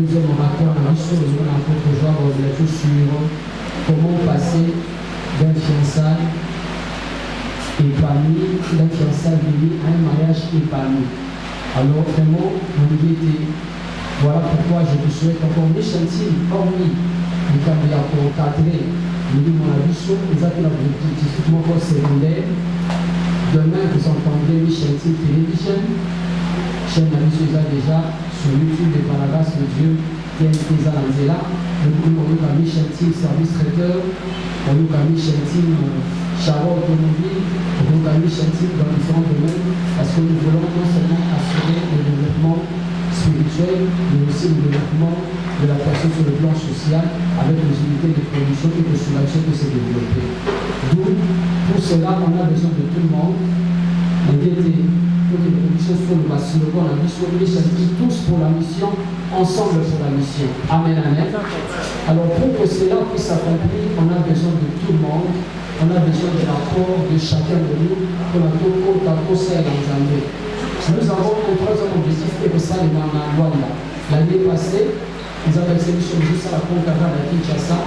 deuxième orateur, on a sur l'apôtre Joie, on a tout sur comment passer d'un fiançailles épanoui, d'un fiançailles béni à un mariage épanoui. Alors vraiment, mon idée était, voilà pourquoi je te souhaite encore des chantiers, hormis les caméras pour encadrer, je dis mon avis sur les actes difficilement secondaires. Demain, vous entendrez les chantiers télévision, chaîne la mission déjà sur YouTube et par la grâce de Dieu, TNT Zalanzela, le groupe on a mis chantier service traiteur, on a mis chantier Charo automobile, on a mis chantier dans différents domaines, parce que nous voulons non seulement assurer le développement spirituel, mais aussi le développement de la personne sur le plan social, avec les unités de production et de soulagement que c'est développé. Donc, pour cela, on a besoin de tout le monde. Pour que les productions soient le slogan, la mission, les chantiers, tous pour la mission, ensemble pour la mission. Amen, amen. Alors, pour que cela puisse s'accomplir, on a besoin de tout le monde. On a besoin de l'apport de chacun de nous pour la loi là. Nous avons un troisième objectif qui est ça, dans la loi là. L'année passée, nous avons sélectionné juste à la Concava à Kinshasa.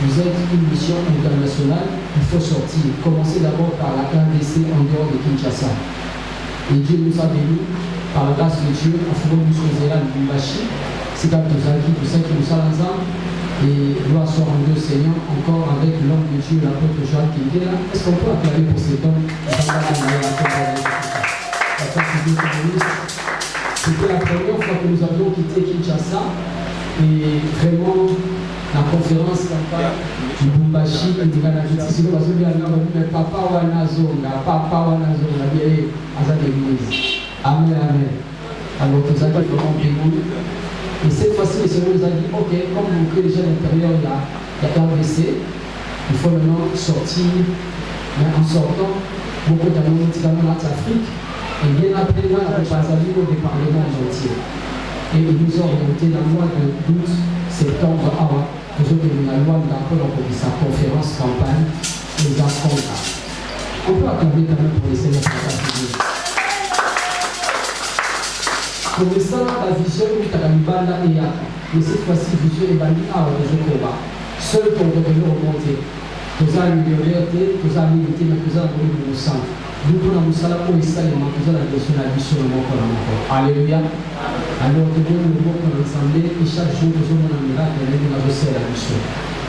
Vous êtes une mission internationale, il faut sortir. Commencez d'abord par la RDC en dehors de Kinshasa. Et Dieu nous a bénis, par la grâce de Dieu, en faisant nous choisir là, le Bumbashi. C'est comme nous a dit, pour ça que nous sommes ensemble. Et gloire soit rendue au Seigneur, encore avec l'homme de Dieu, l'apôtre Joël qui était là. Est-ce qu'on peut acclamer pour cet homme? C'était la première fois que nous avions quitté Kinshasa. Et vraiment, la conférence du Bumbashi, il dit mais papa Wanazonga, bien à l'église. Amen, amen. Alors, nous avons vraiment béni. Et cette fois-ci, le Seigneur nous a dit, ok, comme vous créez déjà à l'intérieur, il y a RDC, il faut maintenant sortir, mais en sortant, beaucoup d'amis dans l'Afrique, et bien après, là, on va passer au département entier. Et ils nous ont orienté dans le mois de août, septembre, nous avons eu la loi d'accord pour sa conférence campagne, les enfants là. On peut acclamer quand même pour les Seigneurs pour ça. Connaissant la vision de Tagalibanda et Yaka, mais cette fois-ci, vision est bannie à Ojokoba. Seul pour devenir remonter. Vous avez une liberté, vous avez une unité, mais vous avez une sang. Nous, pour la Moussala, pour les saliments, vous avez la question de la vision de mon corps. Alléluia. Alors, nous devons le mot pour l'assemblée, et chaque jour, nous avons un miracle, et nous avons la mission.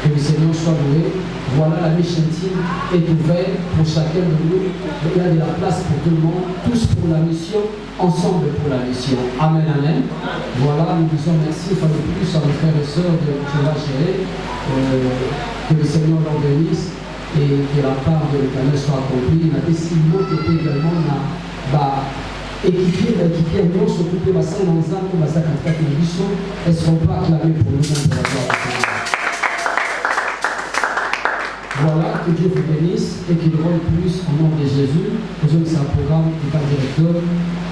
Que le Seigneur soit loué. Voilà, la mission est ouverte pour chacun de nous. Il y a de la place pour tout le monde, tous pour la mission, ensemble pour la mission. Amen, amen. Voilà, nous disons merci une fois de plus à nos frères et sœurs de Jéhovah Jireh. Que le Seigneur leur bénisse et que la part de l'Éternel soit accomplie. Il a décidé que également équipier nous s'occuper de la scène dans un comme ça quand il mission. Est-ce qu'on peut acclamer pour nous-mêmes pour la gloire du Seigneur? Voilà, que Dieu vous bénisse et qu'il rende plus au nom de Jésus. Nous sommes un programme du pas directeur.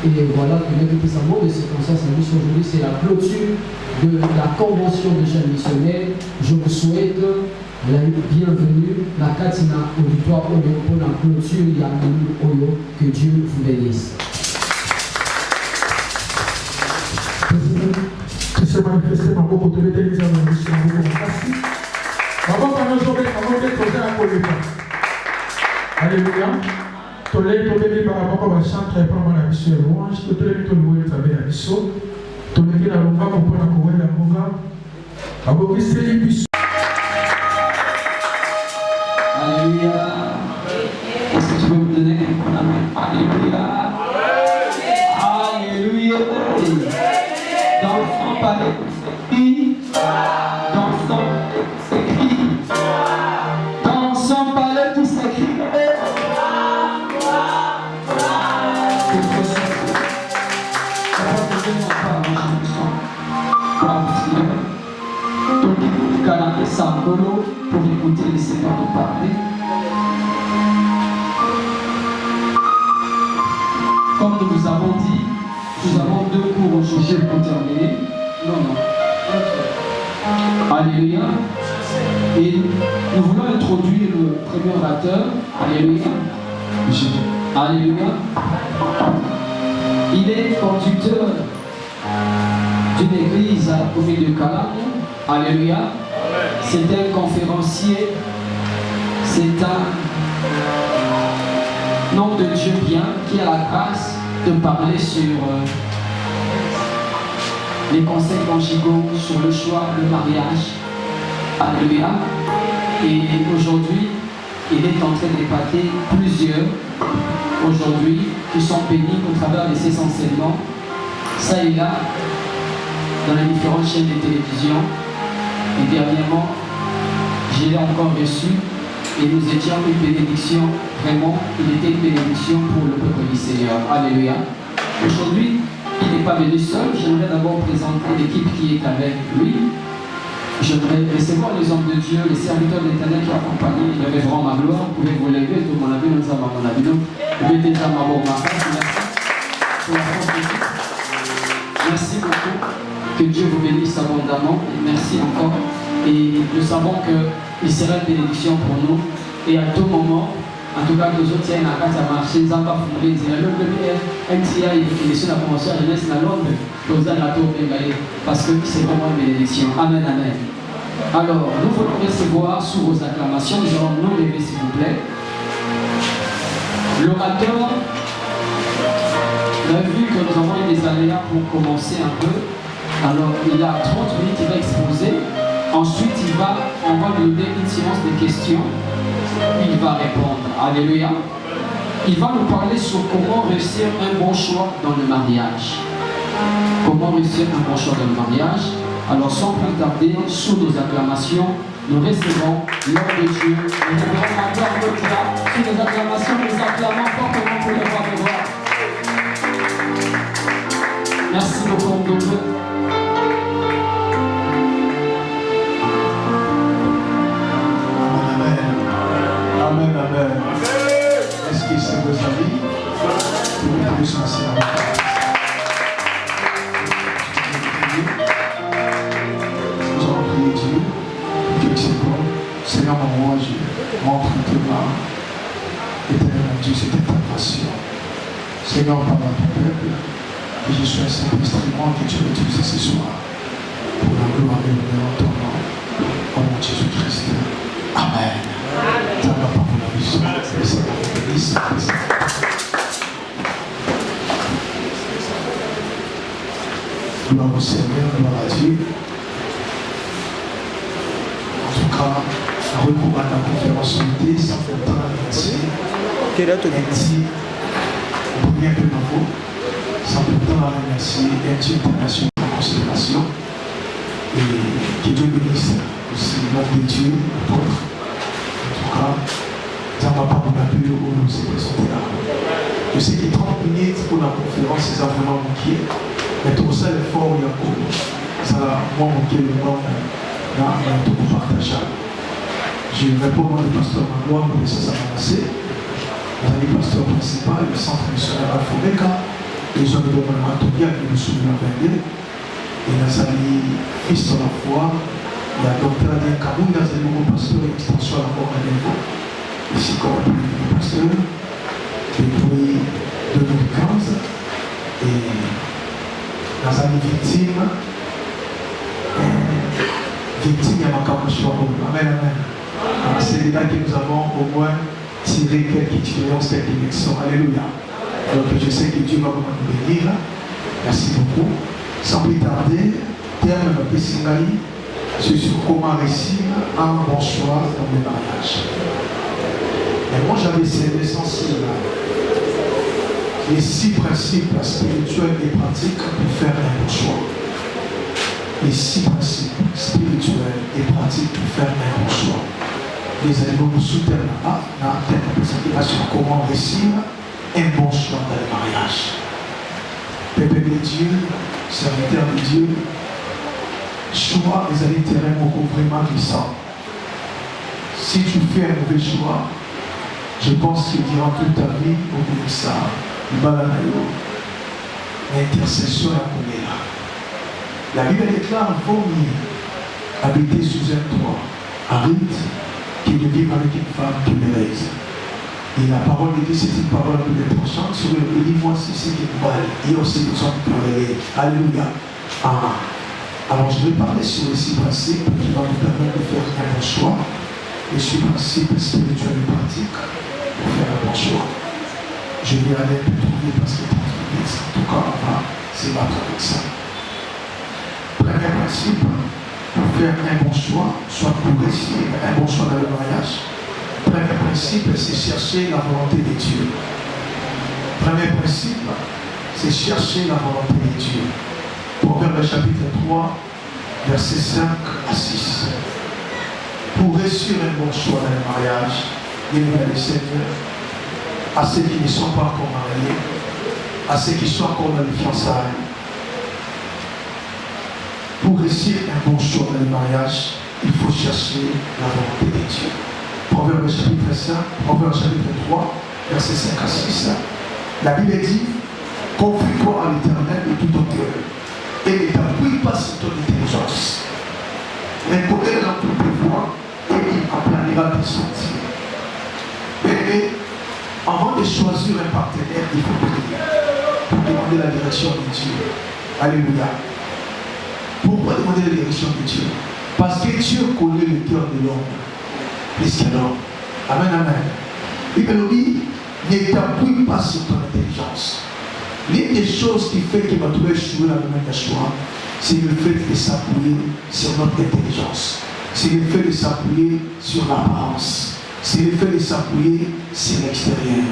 Et voilà, que Dieu puisse avoir de circonstances. La mission aujourd'hui, c'est la clôture de la convention des jeunes missionnaires. Je vous souhaite la bienvenue, la Katina auditoire Oyo pour la clôture Yamini Oyo. Que Dieu vous bénisse. Qui se manifeste dans beaucoup de l'église en mission. Alléluia. Tolé tolé par rapport à chantre et par la mission louange, tolé tolé tolé la mission, tolé la longa pour la courir la longa. Abo qui c'est les Alléluia. Est-ce que tu peux me donner un amen? Alléluia. Alléluia. Dans son palais, c'est qui? Dans son s'écrit. Dans son palais, tout s'écrit. Sangolo pour écouter le Seigneur nous parler. Comme nous vous avons dit, nous avons 2 cours aujourd'hui pour terminer. Non. Alléluia. Et nous voulons introduire le premier orateur. Alléluia. Alléluia. Il est conducteur d'une église au milieu de Kalamou. Alléluia. C'est un conférencier. C'est un homme de Dieu bien qui a la grâce de parler sur les conseils conjugaux, sur le choix, le mariage. Alléluia. Et aujourd'hui, il est en train d'épater plusieurs aujourd'hui qui sont bénis au travers de ces enseignements. Ça et là, dans les différentes chaînes de télévision. Et dernièrement, je l'ai encore reçu et nous étions une bénédiction. Vraiment, il était une bénédiction pour le peuple du Seigneur. Alléluia. Aujourd'hui, il n'est pas venu seul. J'aimerais d'abord présenter l'équipe qui est avec lui. J'aimerais recevoir les hommes de Dieu, les serviteurs de l'Éternel qui accompagnent le révérend Magloire. Vous pouvez vous lever, tout mon avis, nous avons mon avis. Vous pouvez déjà m'avoir ma place. Merci pour la prophétie. Merci beaucoup. Que Dieu vous bénisse abondamment. Et merci encore. Et nous savons qu'il sera une bénédiction pour nous. Et à tout moment, en tout cas, nous autres, il y a une carte à marcher, nous avons fondé, nous avons MTA et la convention de jeunesse dans l'ordre, parce que c'est vraiment une bénédiction. Amen, amen. Alors, nous voulons recevoir sous vos acclamations, nous allons nous lever s'il vous plaît. L'orateur, on a vu que nous avons eu des aléas pour commencer un peu. Alors, il a 30 minutes, il va exposer. Ensuite, on va lui donner une séance de questions. Il va répondre. Alléluia. Il va nous parler sur comment réussir un bon choix dans le mariage. Comment réussir un bon choix dans le mariage. Alors, sans plus tarder, sous nos acclamations, nous recevons l'homme de Dieu. Nous devons encore le là. Sous nos acclamations, nous acclamons fortement pour le voir de voir. Merci beaucoup, Ndombé. Amen, amen. Est-ce que c'est vos amis? Vous pouvez chancer en nous allons prier Dieu. Dieu c'est bon. Seigneur, mon ange, montre tes mains. Éternel mon Dieu, c'était ta passion. Seigneur, parle à ton peuple. Que je sois un simple instrument que tu veux utiliser ce soir. Pour la gloire et l'honneur en ton nom. Au nom de Jésus-Christ. Amen. Gloire au Seigneur, gloire à Dieu. En tout cas, la recours à la conférence unité, ça fait le temps à remercier. Ainsi, pour bien que nous ça fait le temps à remercier Ainsi International en considération. Et que Dieu bénisse aussi l'homme de Dieu, l'apôtre. En tout cas, ça ne va pas vous appeler au nom de ces personnes-là. Je sais que 30 minutes pour la conférence, c'est vraiment manqué. Mais tout ça, l'effort, il y a beaucoup. Ça va moins manquer le nom dans tout partageable. Je réponds au nom du pasteur Magloire pour laisser ça avancer. Vous avez le pasteur principal, le centre missionnaire Afomeka, les hommes de Matonia qui nous souviennent venir. Et nous avons Christ dans la foi. Il y a docteur Adrien Kaboul, nous avons le pasteur extension à la mort à niveau. Ici, comme le pasteur, depuis 2015, et nous avons victime il y a ma capuchon. Amen, amen. C'est là que nous avons au moins tiré quelques expériences, quelques leçons. Alléluia. Donc je sais que Dieu va nous bénir. Merci beaucoup. Sans plus tarder, terme de Pessingaï, c'est sur comment réussir un bon choix dans le mariage. Et moi, j'avais ces essentiels là. Les 6 principes spirituels et pratiques pour faire un bon choix. Les 6 principes spirituels et pratiques pour faire un bon choix. Les animaux nous soutiennent là-bas, dans la tête de sur comment réussir un bon choix dans le mariage. Pépé de Dieu, serviteur de Dieu, choix les alliés terrain beaucoup vraiment glissant. Si tu fais un mauvais choix, je pense que durant toute ta vie, au bout de ça, l'intercession est là. La Bible déclare vaut mieux habiter sous un toit aride que de vivre avec une femme qui mérite. Et la parole de Dieu, c'est une parole de tranchante sur le dit moi si c'est une balle. Il y a aussi des hommes qui pleurer. Alléluia. Alors je vais parler sur les 6 principes qui vont nous permettre de faire un bon choix. Les 6 principes spirituels et pratiques pour faire un bon choix. Je vais aller un peu trouver parce que en tout cas, on va se battre avec ça. Premier principe, pour faire un bon choix, soit pour réussir un bon choix dans le mariage, premier principe, c'est chercher la volonté de Dieu. Premier principe, c'est chercher la volonté de Dieu. Proverbe chapitre 3, versets 5 à 6. Pour réussir un bon choix dans le mariage, bien-aimés le Seigneur, à ceux qui ne sont pas encore mariés, à ceux qui sont encore dans les fiançailles, pour réussir un bon choix dans le mariage, il faut chercher la volonté de Dieu. Proverbe chapitre 5, Proverbe chapitre 3, versets 5 à 6. La Bible dit, confie-toi à l'Éternel de tout ton cœur et ne t'appuie pas sur ton intelligence. Mais connais dans toutes tes voies et il aplanira tes sentiers. Mais avant de choisir un partenaire, il faut prier pour demander la direction de Dieu. Alléluia. Pourquoi demander la direction de Dieu? Parce que Dieu connaît le cœur de l'homme. Plus que l'homme. Amen, amen. Il me dit, ne t'appuie pas sur ton intelligence. L'une des choses qui fait que va trouver échouer dans le domaine de choix, c'est le fait de s'appuyer sur notre intelligence. C'est le fait de s'appuyer sur l'apparence. C'est le fait de s'appuyer sur l'extérieur.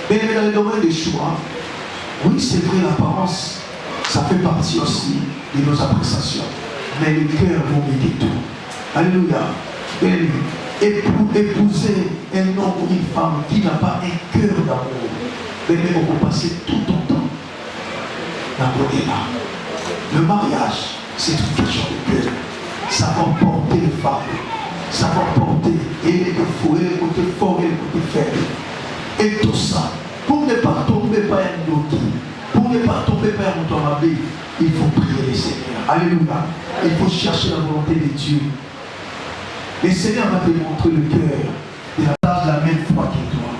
Mais dans le domaine des choix, oui, c'est vrai, l'apparence, ça fait partie aussi de nos appréciations. Mais le cœur vaut mieux que tout. Alléluia. Et pour épouser un homme ou une femme qui n'a pas un cœur d'amour, on peut passer tout ton temps dans le débat. Le mariage, c'est une question de cœur. Ça va porter les femmes. Ça va porter et les défauts, et les côtés forts et les côtés faibles. Et tout ça, pour ne pas tomber par un doki, pour ne pas tomber par un mouton, il faut prier le Seigneur. Alléluia. Il faut chercher la volonté de Dieu. Le Seigneur va te montrer le cœur et partage la même foi que toi.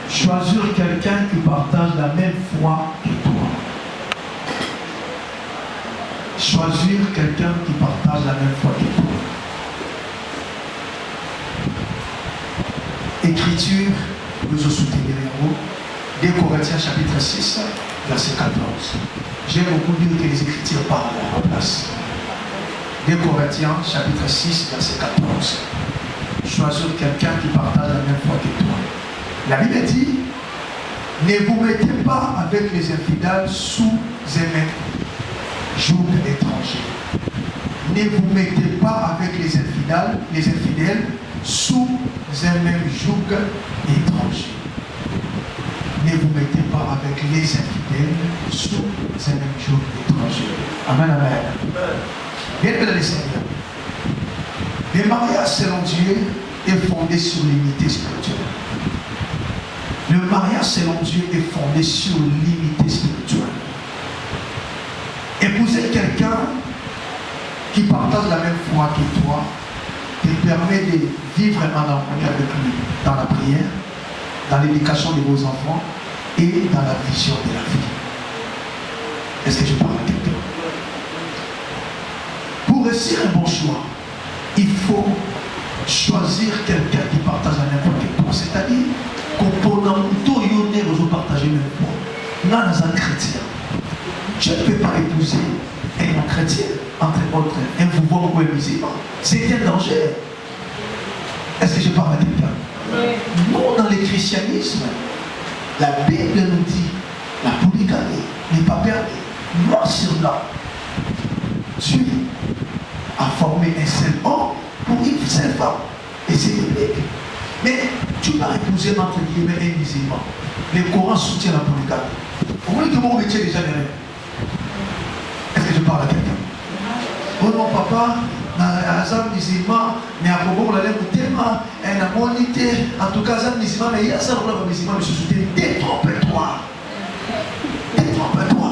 Choisir quelqu'un qui partage la même foi que toi. Choisir quelqu'un qui partage la même foi que toi. Écriture, nous au soutenir en haut, 2 Corinthiens chapitre 6, verset 14. J'aime beaucoup dire que les Écritures parlent à la place. 2 Corinthiens chapitre 6, verset 14. Choisir quelqu'un qui partage la même foi que toi. La Bible dit, ne vous mettez pas avec les infidèles sous un même joug étranger. Ne vous mettez pas avec les infidèles sous un même joug étranger. Ne vous mettez pas avec les infidèles sous un même joug étranger. Amen, amen. Bien que les Seigneur. Le mariage selon Dieu est fondé sur l'unité spirituelle. Le mariage selon Dieu est fondé sur l'unité spirituelle. Épouser quelqu'un qui partage la même foi que toi te permet de vivre en harmonie avec lui dans la prière, dans l'éducation de vos enfants et dans la vision de la vie. Est-ce que je parle à quelqu'un? Pour réussir un bon choix, il faut choisir quelqu'un qui partage la même foi que toi. C'est-à-dire qu'on peut partager le même foi. Nous, nous sommes chrétiens. Je ne peux pas épouser un non-chrétien, entre autres, un pouvoir ou un musulman. C'est un danger. Est-ce que je parle à quelqu'un? Nous, dans le christianisme, la Bible nous dit la polygamie n'est pas permis. Noir sur blanc. Dieu a formé un seul homme pour une seule femme. Et c'est biblique. Mais tu vas épouser entre guillemets un musulman. Le Coran soutient la polygamie. Comment est-ce que mon métier déjà derrière? Est-ce que je parle à quelqu'un? Oh non, papa, Azam musulman, mais à propos de la lèvre tellement, un amonité, en tout cas, Azam musulman, mais il y a ça, le musulman, mais je soutiens, détrompe-toi. Détrompe-toi.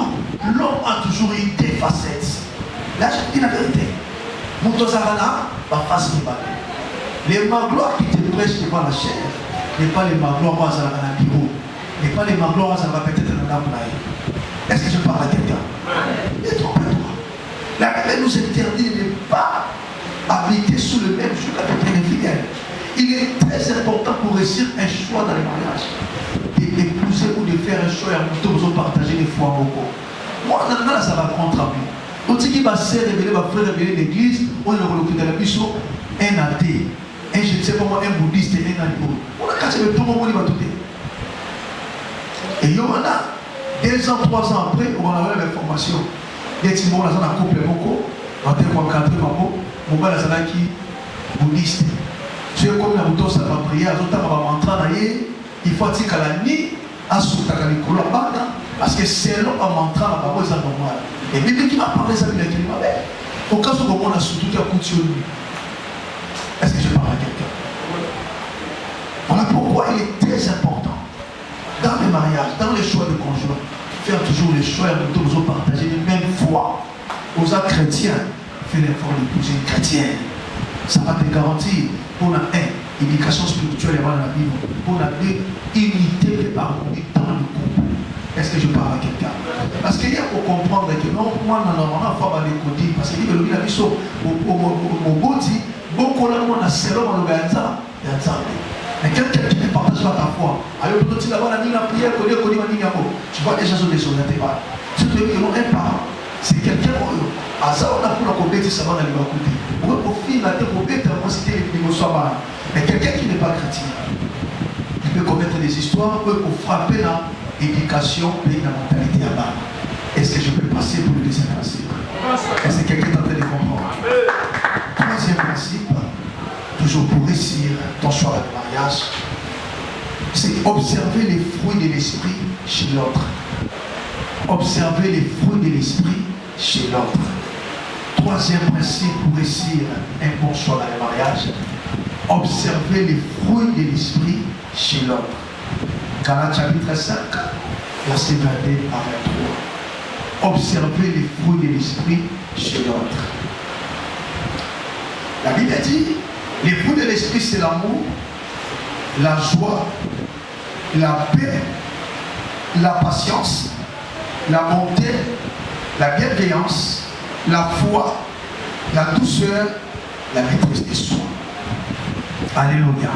L'homme a toujours eu des facettes. Là, je dis la vérité. Moutozarana va face de balle. Les magloires qui te prêchent devant la chair n'est pas les magloires où ça va dans le bureau, n'est pas les magloires où ça va peut-être dans la. Est-ce que je parle à quelqu'un? La Bible nous interdit de ne pas habiter sous le même joug avec un infidèle. Il est très important pour réussir un choix dans le mariage. D'épouser ou de faire un choix et en même temps partager des fois beaucoup. Moi, ça va contre lui. On dit qu'il va se révéler, va faire révéler l'église, on est reloqué dans la mission, un athée, un je ne sais pas moi, un bouddhiste et un animal. On a cassé le tout moment où il va tout. Et il y en a 2 ans, 3 ans après, on va avoir l'information. Des petits mots, là, on a couplé beaucoup, on a encadré beaucoup, on va là, qui bouddhiste. Tu es comme la bouton, ça va prier, à l'autre, on va rentrer dans il faut dire qu'à la nuit, à ce moment parce que c'est là qu'on rentre dans la parole, c'est normal. Et Bible qui m'a parlé, ça veut dire qu'il m'a dit, au cas où on a surtout qui a coutume. Est-ce que je parle à quelqu'un? Voilà pourquoi il est très important, dans les mariages, dans les choix de conjoint, faire toujours les choix et nous devons partager les mêmes foi. Aux actes chrétiens, fais l'effort d'épouser une chrétienne. Ça va te garantir pour la éducation spirituelle avant la Bible, pour la unité de harmonie dans le couple. Est-ce que je parle à quelqu'un? Parce qu'il y a pour comprendre que non, moi, normalement, il faut avoir des côtés. Parce qu'il dit que le vie, mon body, beaucoup là, on a selon le gars, mais quelqu'un qui ne partage pas ta foi, alors tu dis là-bas, la prière, tu vois déjà sur des orientés. Si tu veux que l'on est parent, c'est quelqu'un qui a ça, on a pour la compétition, ça va dans les côtés. Pour profiter de la compétition, moi, c'était les soirs. Mais quelqu'un qui n'est pas chrétien, il peut commettre des histoires, pour frapper la éducation et la mentalité à bas. Est-ce que je peux passer pour le deuxième principe? Est-ce que quelqu'un est en train de comprendre? Troisième principe, toujours pour réussir ton choix de mariage, c'est observer les fruits de l'esprit chez l'autre. Observer les fruits de l'esprit chez l'autre. Troisième principe pour réussir un bon choix dans le mariage, observer les fruits de l'esprit chez l'autre. Galates chapitre 5, verset 22 à 23. Observer les fruits de l'esprit chez l'autre. La Bible dit, les fruits de l'esprit c'est l'amour, la joie, la paix, la patience, la bonté, la bienveillance, la foi, la douceur, la maîtrise des soins. Alléluia.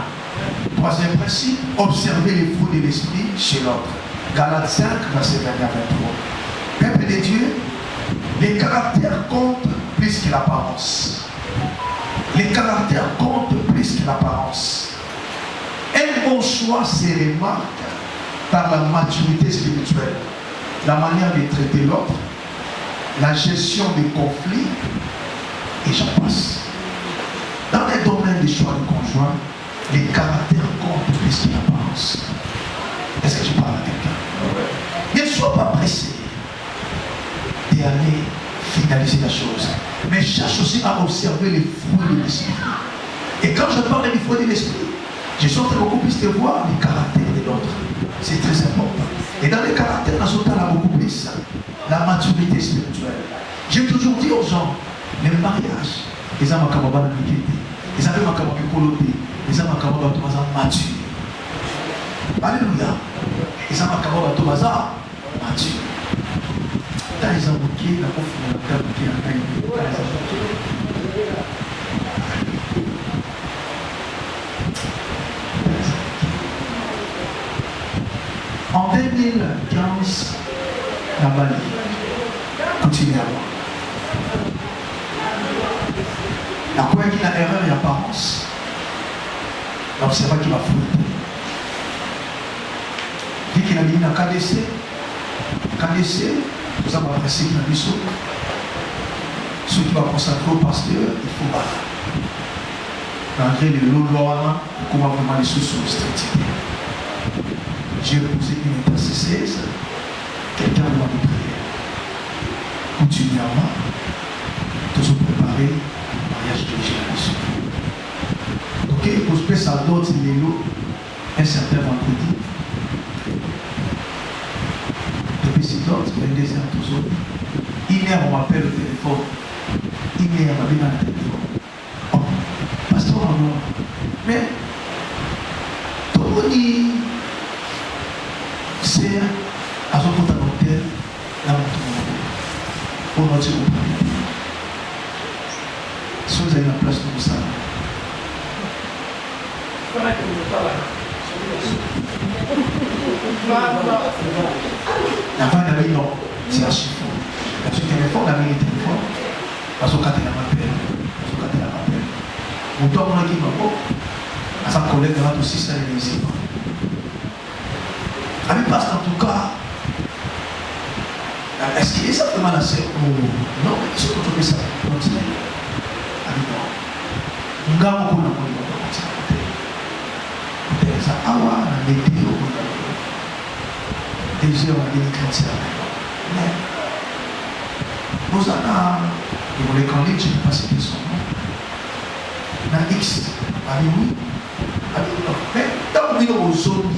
Troisième principe, observer les fruits de l'esprit chez l'autre. Galates 5, verset 21 à 23. Peuple de Dieu, les caractères comptent plus que l'apparence. Les caractères comptent plus que l'apparence. Un bon choix se remarque par la maturité spirituelle, la manière de traiter l'autre, la gestion des conflits, et j'en passe. Dans les domaines des choix de conjoint, les caractères comptent plus que l'apparence. Est-ce que je parle à quelqu'un? Ne sois pas pressé d'aller finaliser la chose, mais cherche aussi à observer les fruits de l'esprit. Et quand je parle des fruits de l'esprit, je suis en train beaucoup plus de voir les caractères de l'autre. C'est très important. Et dans les caractères, on a beaucoup plus la maturité spirituelle. J'ai toujours dit aux gens, les mariages, les hommes ont ma les hommes ont coloté, les hommes ont mature. Alléluia. Les hommes ont mature. Dans les hommes qui la en 2015, la Bali, continuez à voir. La quoi qu'il a erreur et apparence, l'observateur qui va fouiller. Dit qu'il a dit dans KDC, vous avez apprécié le mission. Ceux qui vont consacrer au pasteur, il faut battre. Malgré les lois, comment vraiment les choses sont restrictives. J'ai posé une intercesseuse, quelqu'un va me prier. Continuellement, tous préparer le mariage de Jésus. Donc, vous pouvez ça d'autres les lots un certain vendredi. Depuis ces d'autres, 22 heures, tous autres. Une heure, on m'appelle au téléphone. Une heure, on m'appelle dans le téléphone. Oh, pasteur, mais, tout le monde dit, c'est à son compte à l'hôtel, là où tout le monde est. Pour notre groupe. Avant d'aller non, c'est la chiffre. Parce que le téléphone, la vérité, le téléphone, parce que quand il a m'appelle, mon temps, on a dit, à sa collègue, elle a aussi ça, elle est ici. Parce qu'en tout cas, est-ce qu'il est simplement la sœur? Non, mais qu'est-ce que tu fais ça? Continue. On garde beaucoup de monde. Ça a la météo. Déjà, on a des chrétiens. Mais, nous avons, et on les connaît, je ne sais pas si c'est son nom. Dans X, oui. Mais, tant que nous sommes aux zones,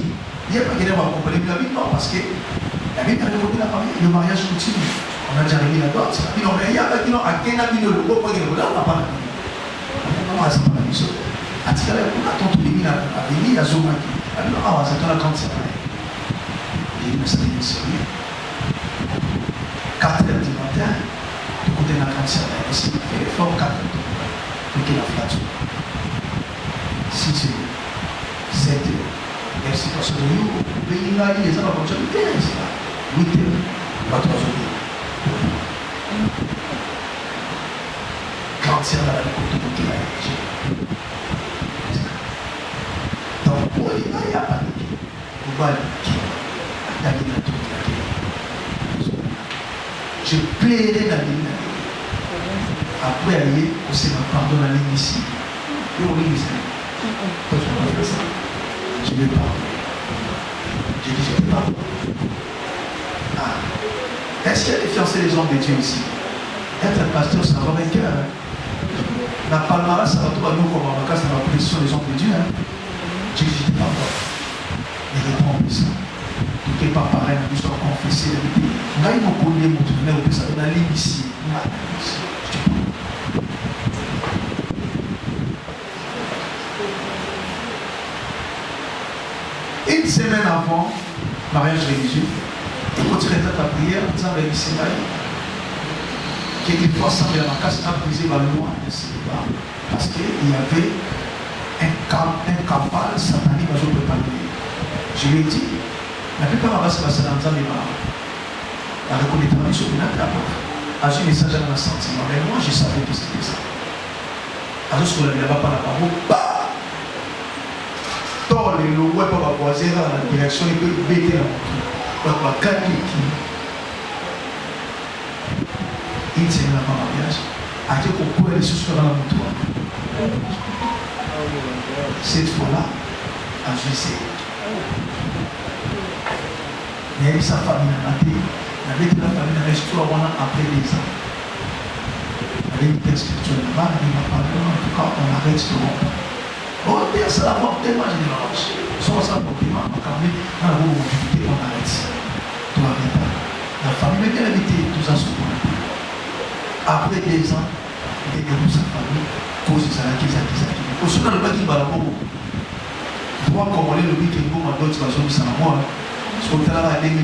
il n'y a pas quelqu'un qui va accompagner la vie, non, parce que la vie a révolté la famille, le mariage continue. On a déjà réglé la dot. Non, mais il y a qui n'ont à quel avis le groupe, on n'a pas la vie. On n'a pas la vie. À ce moment-là, on attend tout le monde à venir à Zoma. Alors, ça donne la grande séparée. J'ai dit, mais ça devient sérieux. 4 heures du matin, du côté de la grande séparée, et c'est fait l'effort 4 heures. Donc, il a fait la zone. 6 heures, 7 heures. Merci parce que nous, le pays là, les gens vont dire 8 heures, pas 3 heures. Quand c'est dans la côte de la donc, pour les gars, il n'y a pas de qui. Vous voyez, je plairai la vie. Après, aller, on s'est pardonné à l'initie. Et on lit ça. Pourquoi tu vas faire ça? Je ne vais pas. J'ai dit, je ne vais pas. Ah. Est-ce qu'il y a des fiancés des hommes de Dieu ici? Être un pasteur, ça va avec cœur. La palmara, ça va tout à nous comme avocat, ça va pression des hommes de Dieu. J'ai dit, je ne vais pas. Il répond en ça. Tout n'est pas pareil, nous sommes confessés. Là, il m'a connu mon tourneur, ça donne la ligne ici. Une semaine avant mariage religieux, il continuait ta prière en disant avec Sénaï qu'il faut assembler la casse à briser la loi de célibat parce qu'il y avait un cabal satanique à jouer préparé. Je lui ai dit, la plupart va se passer dans la reconnaissance sur une autre a un message dans le sentiment. Mais moi, je savais que c'était ça. Alors, sur la là-bas, par la parole, tant les lois peuvent avoir dans la direction, ils peuvent bêter la moto. Donc, la gagner qui. Une semaine avant le mariage, a dit qu'on pouvait aller sur la moto. Cette fois-là, a joué. Il y a eu sa famille dans la tête. Il y avait de la famille dans l'histoire après 2 ans. Il y avait une tête spirituelle là-bas, il m'a parlé, en tout cas, on arrête de rompre. Oh, bien, ça va tellement généralement. Sans ça, pour tellement, on va on arrête. Tout va bien. La famille m'a bien invité, tout ça sur moi. Après 2 ans, il y a eu sa famille, cause de ça, qui ça. Au second, le bac, il va la bombe. Moi, comme on est le week-end, on a d'autres personnes qui sont à moi. Parce qu'on a $2 000,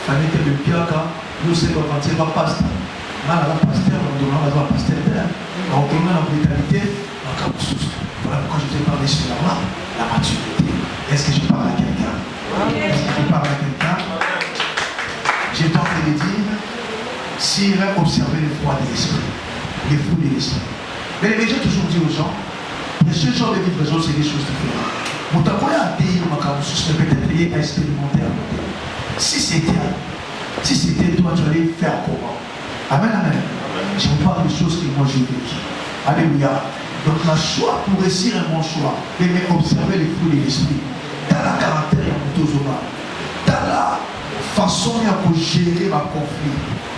famille de Piaka, nous sommes aventés par pasteur. Là, la pasteur, on demande à la pasteur. Donc, on a la brutalité, on a comme sous. Voilà pourquoi je te parle sur la maturité. Est-ce que je parle à quelqu'un? Est-ce que je parle à quelqu'un? J'ai tenté de dire, s'il va observer les fruits de l'esprit, les fruits de l'esprit. Mais j'ai toujours dit aux gens, ce genre de livraison, c'est des choses différentes. Mon tabouin a dit, mais peut-être il est expérimenté. Si c'était toi, tu allais faire comment? Amen, amen. Je vous parle des choses que moi j'ai vécues. Alléluia. Donc, le choix pour réussir un bon choix, mais observer les fruits de l'esprit. Dans la caractère, il y a un autosoma. Dans la façon, il y a pour gérer ma conflit.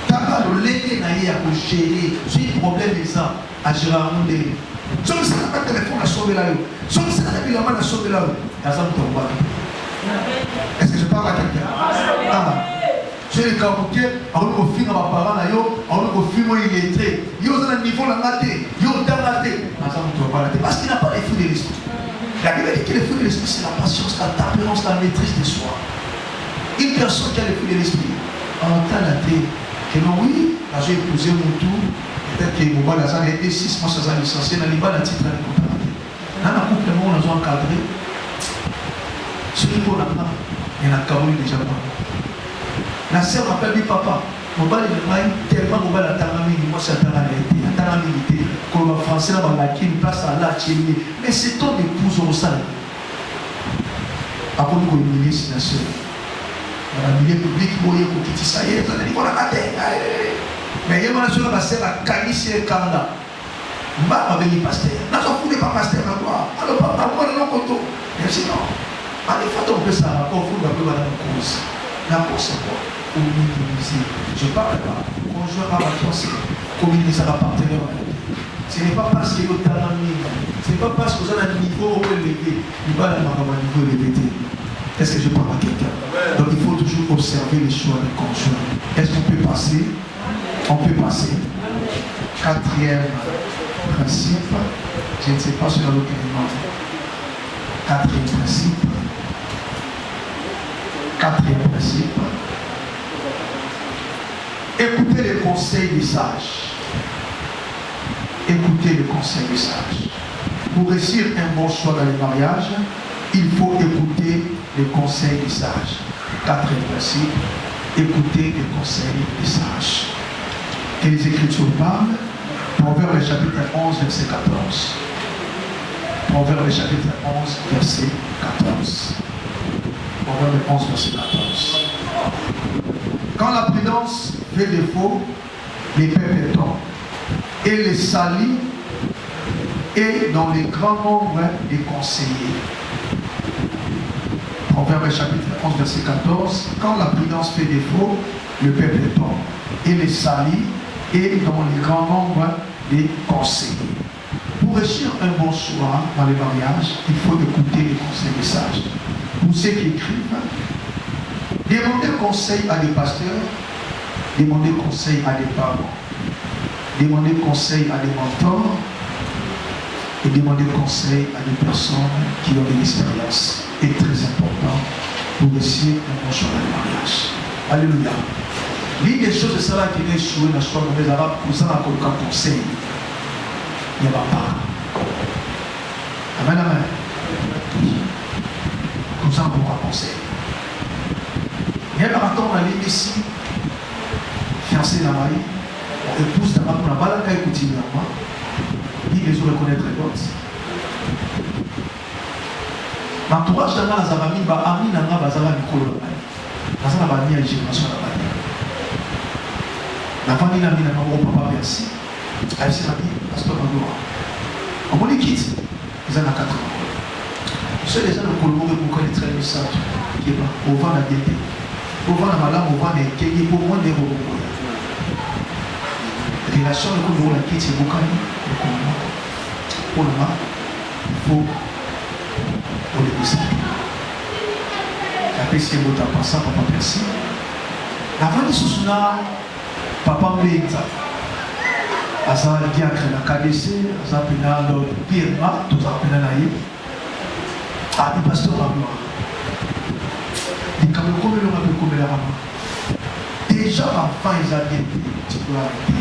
Dans la légalité, il y a pour gérer. Si un problème est ça, à gérer un monde. Si on ne sait pas téléphone à sauver là-haut, si on ne sait pas que la main à sauver là-haut, il y a ça qui tombe. Est-ce que je parle à quelqu'un? Je suis le Kabouké, on a fait un parent, on a fait un illettré. Il y a un niveau de la tête, il y a un temps de la tête. Parce qu'il n'a pas les fruits de l'esprit. La Bible dit que les fruits de l'esprit, c'est la patience, la tempérance, la maîtrise de soi. Une personne qui a les fruits de l'esprit, en temps de la tête, que non, oui, j'ai épousé mon tour, peut-être que mon bon a été 6 mois sans licencié, n'a pas de titre de comptabilité. Dans le couple, on a encadré, Ce qu'il faut là-bas, il y en a Kabouli déjà pas. La sœur m'appelle papa. Mon bal est tellement mon bal à Tanami, moi c'est à Tanami, à Tanami, comme en français, là, on a qui une place à la Tchélie. Mais c'est ton épouse au sein. Après, nous avons une la sœur. Dans le milieu public, il y a un petit ça y est, on a dit qu'on a maté. Mais il y a une sœur, la sœur, la Kamissi et Kanda. M'a avec le pasteur. N'a pas foutu pas pasteur à toi. Alors, papa, moi, non, conto. Mais sinon, en effet, on peut ça, on fout un peu dans la cause. La cause, c'est quoi? Communiser. Je parle pas. Conjoint à la classe, communiser à la partenaire. Ce n'est pas parce qu'il y a autant de niveau. Ce n'est pas parce que vous avez un niveau élevé. Il va avoir un niveau élevé. Est-ce que je parle à quelqu'un? Donc il faut toujours observer les choix des conjoints. Est-ce qu'on peut passer? On peut passer. Quatrième principe. Je ne sais pas si on a l'autre élément. Quatrième principe. Quatrième principe. Écoutez les conseils des sages. Écoutez les conseils des sages. Pour réussir un bon choix dans les mariages, il faut écouter les conseils des sages. Quatrième principe, écoutez les conseils des sages. Et les Écritures parlent, Proverbe chapitre 11, verset 14. Proverbe chapitre 11, verset 14. Proverbe 11, verset 14. Quand la prudence fait défaut, les peuples tombent. Et les salis et dans les grands nombres des conseillers. Proverbe chapitre 11, verset 14. Quand la prudence fait défaut, le peuple tombe. Et les salis et dans les grands nombres des conseillers. Pour réussir un bon choix dans les mariages, il faut écouter les conseils des sages. Pour ceux qui écrivent, demandez conseil à des pasteurs, demandez conseil à des parents. Demandez conseil à des mentors et demandez conseil à des personnes qui ont de l'expérience. C'est très important pour réussir un bon choix dans le mariage. Alléluia. L'une des choses de cela qui est échoué dans le choix de mes arabes, pour ça, on a un conseil. Il n'y a pas. Amen, amen. Comme ça, on pourra penser. Il y a un marathon dans l'île ici, fiancé la mariée. Épouse d'abord pour la balle à écouter moi. Il les ont reconnaître les autres. L'entourage de la Zarami, Ami Nanga Bazara Mikolo. Bazara Bani à la génération de la Bani. La famille n'a mis un papa merci. Elle s'est dit, pasteur Madoua. On m'a dit quitte. Ils en ont 4 ans. Ceux des gens de Colombo pour connaître le message qui est au vent à dété. Au vent à Malam, au vent à Kéli, pour moi des robots. Relation de Congo, la quitte, c'est beaucoup de Congo. Pour le mal, il faut le laisser. Après, si vous avez pensé, papa, merci. Avant de se souvenir, papa me dit Asa diacre la KDC, Asa pena le pire, tout ça pena naïe. Ah, le pasteur a vu. Il quand même comme le rappel comme la maman. Déjà, avant, ils avaient dit, tu dois arrêter.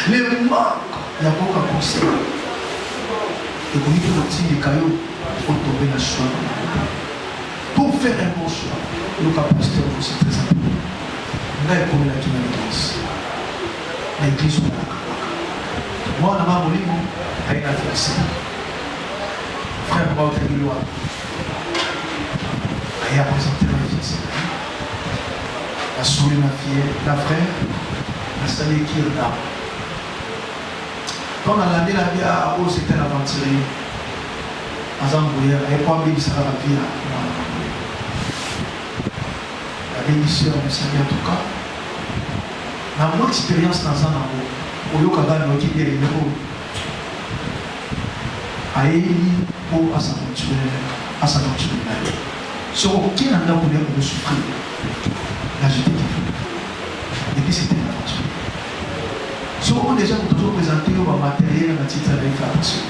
Les manques, il y a beaucoup de conseils. Et vous dites que les cailloux faut tomber dans le choix. Pour faire un bon choix, le pasteur aussi très important. Là, il faut la l'église. L'église, on a. Moi, on a mon livre, il y a un fiancé. Frère, on va au loi. Il y a présenté la fiancée. La souris, ma fille, la frère, la salée qui est là. Quand on a l'année, la vie à haut, c'était l'aventurier. En Zambouillère, et pas bien, ça va la vie. La bénédiction, mais ça vient en tout cas. Dans mon expérience dans un amour, au lieu qu'à nous qui est le héros, à Élie, pour à s'aventurer. Sur aucun endroit où on peut souffrir. Là, j'étais différent. Et puis, c'était une aventure. Souvent, les gens ont toujours présenté au matériel, à titre avec attention.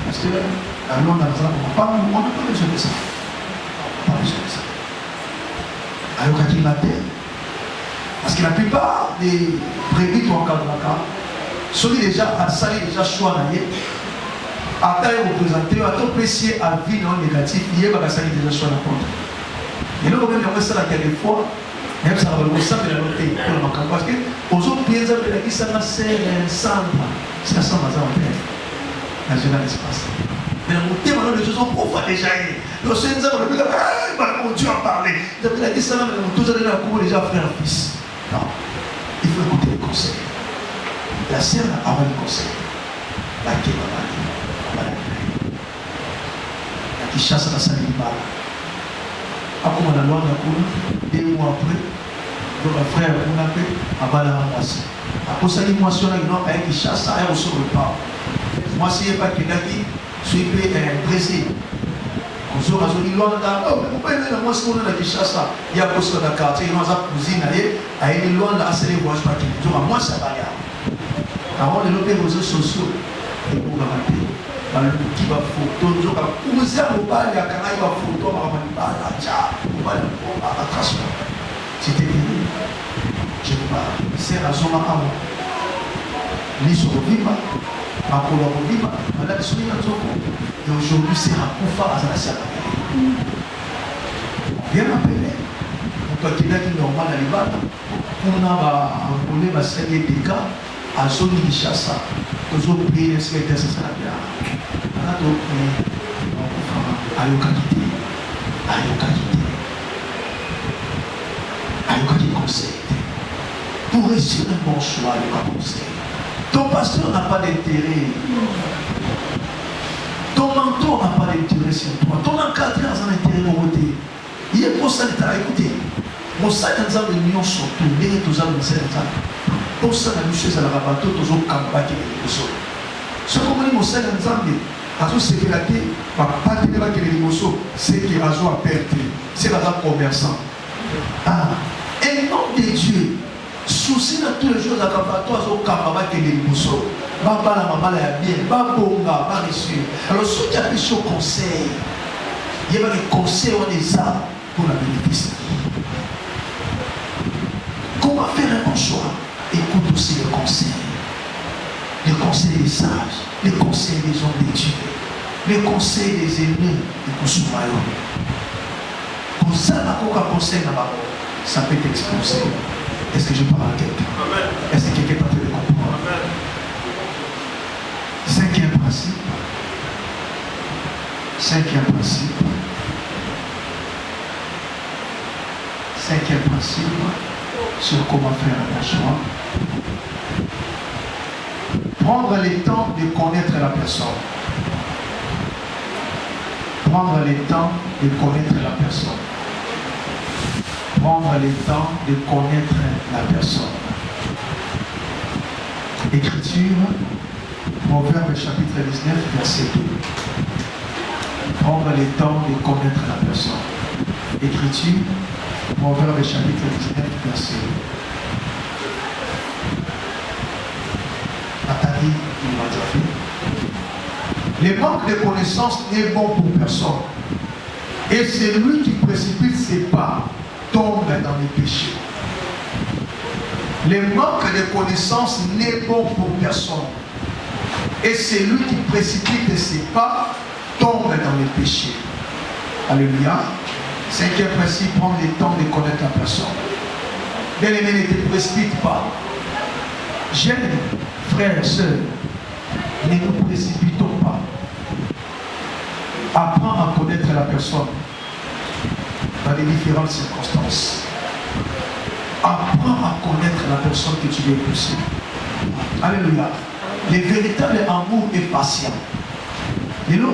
Parce que la loi dans on n'a pas besoin de ça. On n'a pas besoin de ça. Alors, quand il m'appelle, parce que la plupart des brebis qui ont encadré, celui déjà a salé déjà choix d'ailleurs, Ata est représenté, à ton péché à vie non négatif, il y a pas ça qui déjà sur la porte. Et là, même après ça, la quelques fois, même ça va le ça, mais la note est pour la parce que aux autres pays, ça veut dire que ça va ser ensemble. C'est ça, ma zone dans un espace. Mais le thème, les choses sont profondes déjà. Le Seigneur, on va continuer à parler. Il a dit ça, mais tous les gens déjà frère et fils. Non, il faut écouter les conseils. La sœur a un conseil. La qui va la qui chasse la salle de balle. Après, on a la loi de 2 mois après, donc un frère, on a fait à balle à moitié. Après ça, il moisson là, il qui chasse, il reçoit le pas. Moi, si il n'y a pas quelqu'un qui suis blessé. On se retrouve dans Luanda. Oh, mais pourquoi il y a moi ce qu'on a qui chasse là? Il y a poste dans le quartier, il y a une cousine, il y a une Luanda, c'est les voyages pas qui. Donc, moi, ça va y aller. Alors, on développe les réseaux sociaux et pour la mater. Qui va photo, nous avons posé à mobile, il y a un canal qui va photo, on va faire la trace. C'était fini. Je ne sais pas. C'est la zone à moi. L'issue au Viva, à Polo au Viva, à la Tsuni à Zoko. Et aujourd'hui, c'est à Koufa à Zanassia. Viens m'appeler. Donc, il y a qui normal à l'Iban. On a envolé ma série des dégâts à zone de chasse. Nous avons pris les secrétaires, c'est ça la bien. On a donc pris à l'ocalité. À l'ocalité. À l'ocalité conseil. Pour réussir un bon choix, le conseil. Ton pasteur n'a pas d'intérêt. Ton mentor n'a pas d'intérêt sur toi. Ton encadreur a un intérêt au côté. Il est pour ça que tu as écouté. Mon sac d'ensemble de l'union surtout, les tous les ensemble. Pour ça, la mission, c'est la rabato, tous les campagnes qui sont. Ce qu'on dit, mon sac d'ensemble, à tout ce qui est la tête, pas de débat qui est les mousseaux, c'est qui a joué à perdre. C'est la commerçant. Ah, et nom de Dieu. Souci dans toutes les choses à Kapato, au Kapaba qui est les mousseaux. Baba la maman la bien, Babonga, Barissu. Alors, si tu as pris au conseil, il y a des conseils on les a pour la bénédiction. Comment faire un bon choix? Écoute aussi les conseils des sages, les conseils des hommes de Dieu, les conseils des ennemis de Kousoumayo. Pour ça, ça peut t'expulser. Est-ce que je parle à quelqu'un? Est-ce que quelqu'un peut me comprendre? Cinquième principe. Cinquième principe sur comment faire un choix. Prendre le temps de connaître la personne. Prendre le temps de connaître la personne. Prendre le temps de connaître la personne. Écriture, Proverbe chapitre 19, verset 2. Prendre le temps de connaître la personne. Écriture, Proverbe chapitre 19, verset 2. Nathalie, il m'a déjà fait. Le manque de connaissances n'est bon pour personne. Et celui qui précipite ses pas tombe dans les péchés. Le manque de connaissances n'est bon pour personne. Et celui qui précipite ses pas tombe dans les péchés. Alléluia. Cinquième principe, prendre le temps de connaître la personne. Bien aimé, ne te précipite pas. Jeunes frères et sœurs, ne nous précipitons pas. Apprends à connaître la personne dans les différentes circonstances. Apprends à connaître la personne que tu veux épouser. Alléluia. Le véritable amour est patient. Et là,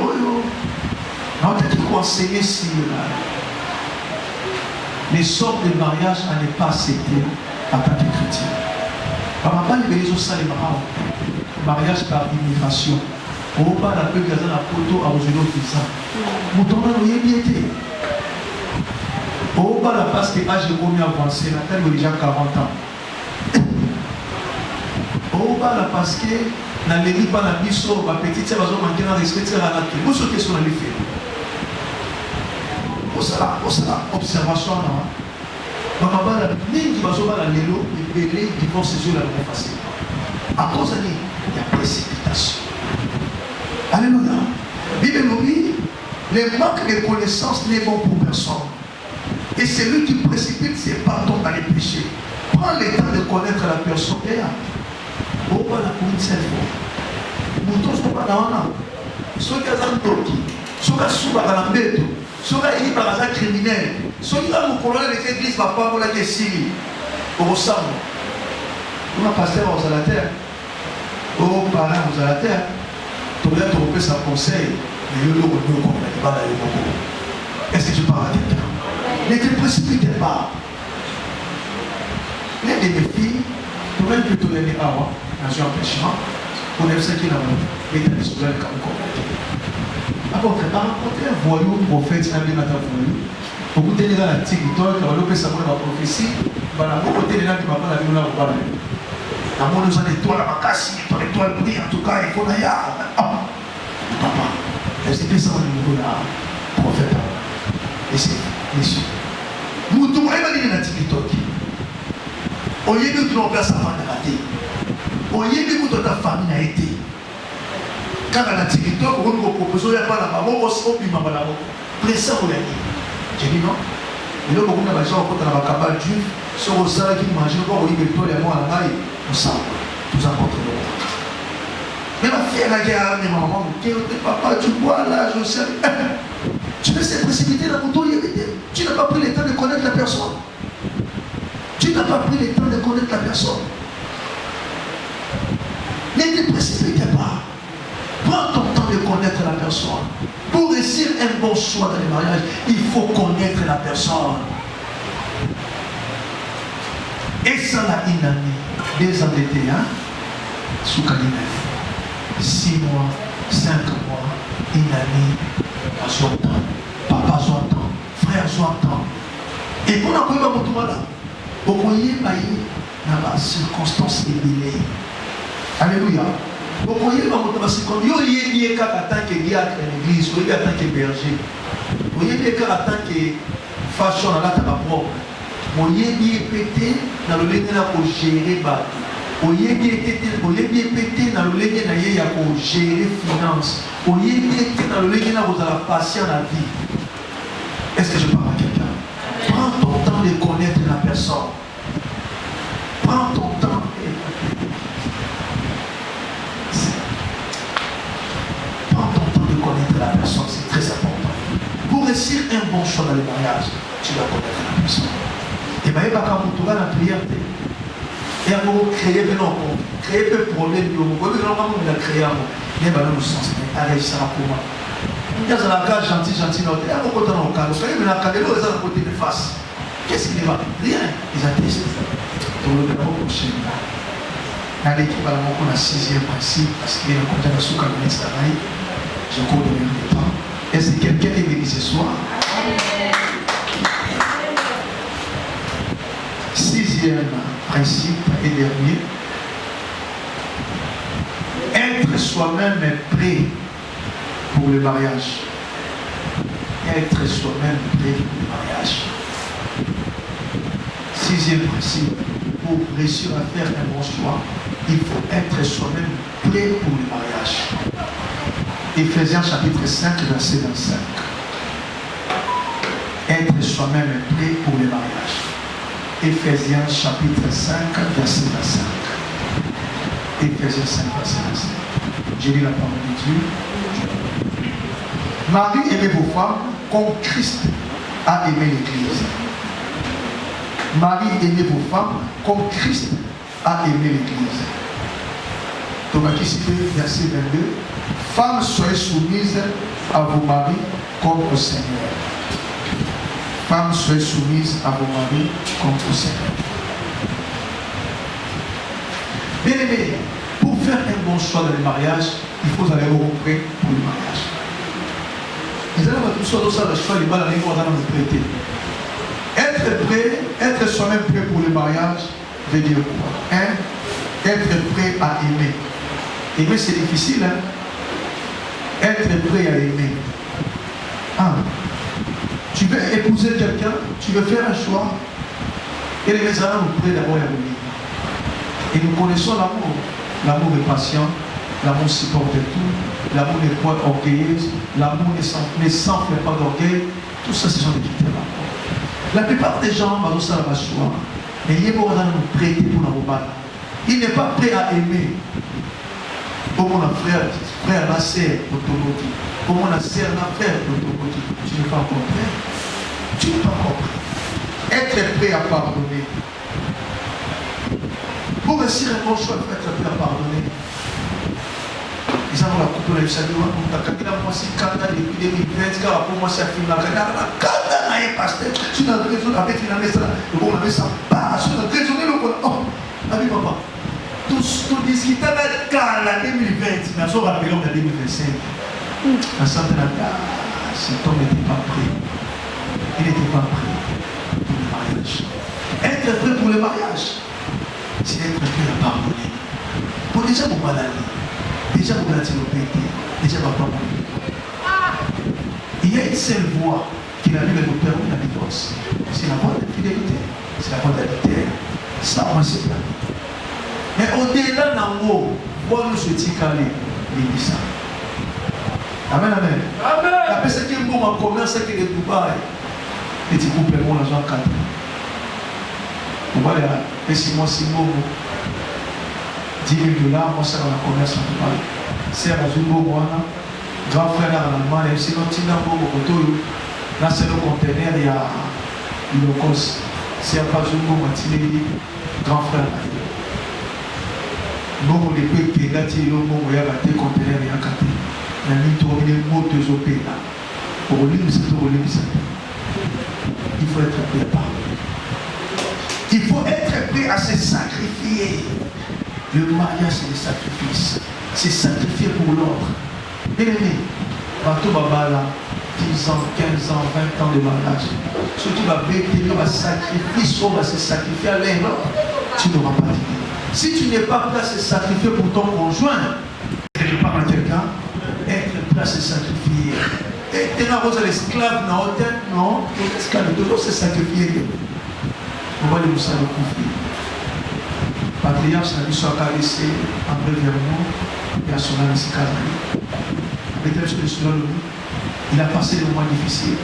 on a peut-être conseillé sur les sortes de mariage à ne pas accepter en tant que chrétien. Par rapport à mariage par immigration, on va la plus gazan la photo à Ozelo Fisa. Mouton n'a rien été. On va la parce que l'âge est mieux avancé, la taille déjà 40 ans. On va la parce que dans les pas la biso, ma petite sœur va manquer dans respect de la nature. Vous savez ce qu'on a fait. Pour ça, observation là. Maman la ligne qui va se voir la lélo, les bébés qui vont se jouer la même facilement. À cause de il y a précipitation. Alléluia. Le manque de connaissance n'est bon pour personne. Et celui qui précipite ses pas tombe dans les péchés. Prends le temps de connaître la personne. Et là, on va la pour une seule fois. Nous tous, on va là. Ceux qui ont un toki, ceux qui ont souba dans l'embête, ceux qui ont un criminel, ceux qui ont un colonel de l'église, papa, on l'a dit ici. Au ressemble. On a pasteur aux à la terre. Aux parents aux à la terre. Tu dois trouver sa conseil. Mais il y a le revenu comme il va dans les bocaux. Est-ce que tu parles à quelqu'un? Ne te précipite pas. L'un de mes filles, tu vas plutôt aller à moi, dans un empêchement, pour les gens qui n'ont pas été des souverains comme rencontré un voyou, prophète, un bien matin voyou. Pour vous tenir dans la TikTok, on va l'opérer sa prophétie, on va côté des gens qui ne vont pas la vie, on va parler. La monde nous a des toiles à ma casse, l'étoile brille, en tout cas, il faut la yard. Papa, est-ce que ça va nous donner un prophète? Et c'est, messieurs, nous devons aller dans la TikTok. Au lieu de nous faire sa famille raté. Au lieu de nous ta famille a été. Quand on a TikTok, on nous propose, il n'y a pas la maman, on se dit, maman, pressant pour l'année. J'ai dit non. Et là, beaucoup de gens ont la cabane juive, sur le salaire qui mange, on dit que toi et moi, la maille, on sent, nous apportons le monde. Mais ma fille, elle a dit à mes mamans, papa, tu bois là, je sais. Tu veux se précipiter dans mon dos, tu n'as pas pris le temps de connaître la personne. Tu n'as pas pris le temps de connaître la personne. Ne te précipite pas. Prends ton temps de connaître la personne. Pour réussir un bon choix dans le mariage, il faut connaître la personne. Et ça là, une année, 2 ans d'été, sous Calinef. 6 mois, 5 mois, une année, à 60 ans, papa 60 ans, frère 60 ans. Et pour la première fois, vous voyez, dans la circonstance élevée. Alléluia. Vous voyez, dans la circonstance, vous voyez, en tant que diacre à l'église, vous voyez, en tant que berger, vous voyez, en tant que fashion, dans la propre, vous voyez, pété, dans le lien pour gérer bateau. Vous voyez, pété, dans le lien pour gérer finance. Vous voyez, pété, dans le lien pour la passion à la vie. Est-ce que je parle à quelqu'un? Prends ton temps de connaître la personne. Prends ton temps. Prends ton temps de connaître la personne, c'est très important. Pour réussir un bon choix dans le mariage, tu dois connaître la personne. Et bien, il va quand la prière. Et à vous créer peu de problèmes, vous voyez que nous avons créé un mot. Il y a un sens, allez, ça va pour moi. Il y a un cas gentil, il y a un côté dans le cas, il y a un cas de l'eau, il y a un côté de face. Qu'est-ce qu'il y a? Rien, ils attestent. Donc, le grand prochain, dans l'équipe, on a 6e principe, parce qu'il y a un côté de la sous-cabinet de travail, je cours de le temps. Est-ce que quelqu'un est venu ce soir? 6e principe et dernier, être soi-même prêt pour le mariage. Être soi-même prêt pour le mariage. 6e principe, pour réussir à faire un bon choix, il faut être soi-même prêt pour le mariage. Éphésiens chapitre 5, verset 25. Être soi-même prêt pour le mariage. Éphésiens chapitre 5, verset 25. Éphésiens 5, verset 25. J'ai lu la parole de Dieu. Marie, aimez vos femmes comme Christ a aimé l'Église. Marie, aimez vos femmes comme Christ a aimé l'Église. Donc, ici, c'est verset 22. Femmes, soyez soumises à vos maris comme au Seigneur. Femmes, soyez soumises à vos maris comme au Seigneur. Bien aimé, pour faire un bon choix dans le mariage, il faut aller au prêt pour le mariage. Ils allaient tout ça, le choix, les balles, on va nous prêter. Être prêt, être soi-même prêt pour le mariage, veut dire quoi? Être prêt à aimer. Aimer, c'est difficile, hein? Être prêt à aimer. Tu veux épouser quelqu'un, tu veux faire un choix, et les maisons nous prêtent d'abord à aimer. Et nous connaissons l'amour. L'amour est patient, l'amour supporte tout, l'amour n'est point orgueilleuse, l'amour ne s'enfle pas d'orgueil. Tout ça, ce sont des critères d'amour. La plupart des gens, mais il est bon nous prêter pour la. Il n'est pas prêt à aimer. Comme mon frère, ma sœur, comme mon sœur, ma frère, tu n'es pas encore prêt. Tu n'es pas encore prêt. Être prêt à pardonner. Pour réussir un bon choix, il faut être prêt à pardonner. Ils ont la coupe de la vie, moi, si Canada depuis 2020, car pour moi, c'est un film là. Canada, il est pasteur. Tu n'as raison avec une année, on avait ça. Tu n'as raisonné le coup. Oh, ami papa. Tout discuter avec Canada 2020, mais on va rappeler en 2025. La santé n'a pas. Cet homme n'était pas prêt. Il n'était pas prêt pour le mariage. Être prêt pour le mariage, c'est être prêt à pardonner. Pour déjà pour maladie. Déjà pour la télopété, déjà pour la pardonner. Il y a une seule voie qui la Bible nous permet la divorce. C'est la voie de la fidélité. C'est la voie de l'adultère. Ça, on sait bien. Mais au-delà d'un mot, voir nous se ticaler, il dit ça. Amen, amen. Amen. Après, c'est qu'il y a un bon commerce qui est de Dubaï. Et tu coupes le mot dans un cadre. On va aller et si moi, si moi, 10 000 $, moi, c'est dans la commerce en Dubaï. C'est à Zumbo, moi, grand frère là en Allemagne, c'est notre petit nambo, là, c'est le conteneur, il y a une cause. C'est à Zumbo, Matinelli, grand frère là. Bon, les peu qui est là, il y a un conteneur, il y a un café. Il y a une tournée de mots de Zopé là. Pour lui, c'est pour lui, ça. Il faut être prêt à parler. Il faut être prêt à se sacrifier. Le mariage, c'est des sacrifices. C'est sacrifié pour l'autre. Bien aimé, Bato Babala, 10 ans, 15 ans, 20 ans de mariage. Ce qui va bénir, va sacrifier, on va se sacrifier à l'un l'autre. Tu n'auras pas d'idée. Si tu n'es pas prêt à se sacrifier pour ton conjoint, quelque part à quelqu'un, être prêt à se sacrifier. Et tu n'as pas l'esclave, non, l'esclave toujours se sacrifier. On va aller vous ça le conflit. Patriarche n'a dit soit caressé, André Vernon, et à son âme, c'est casé. Il a passé des moments difficiles.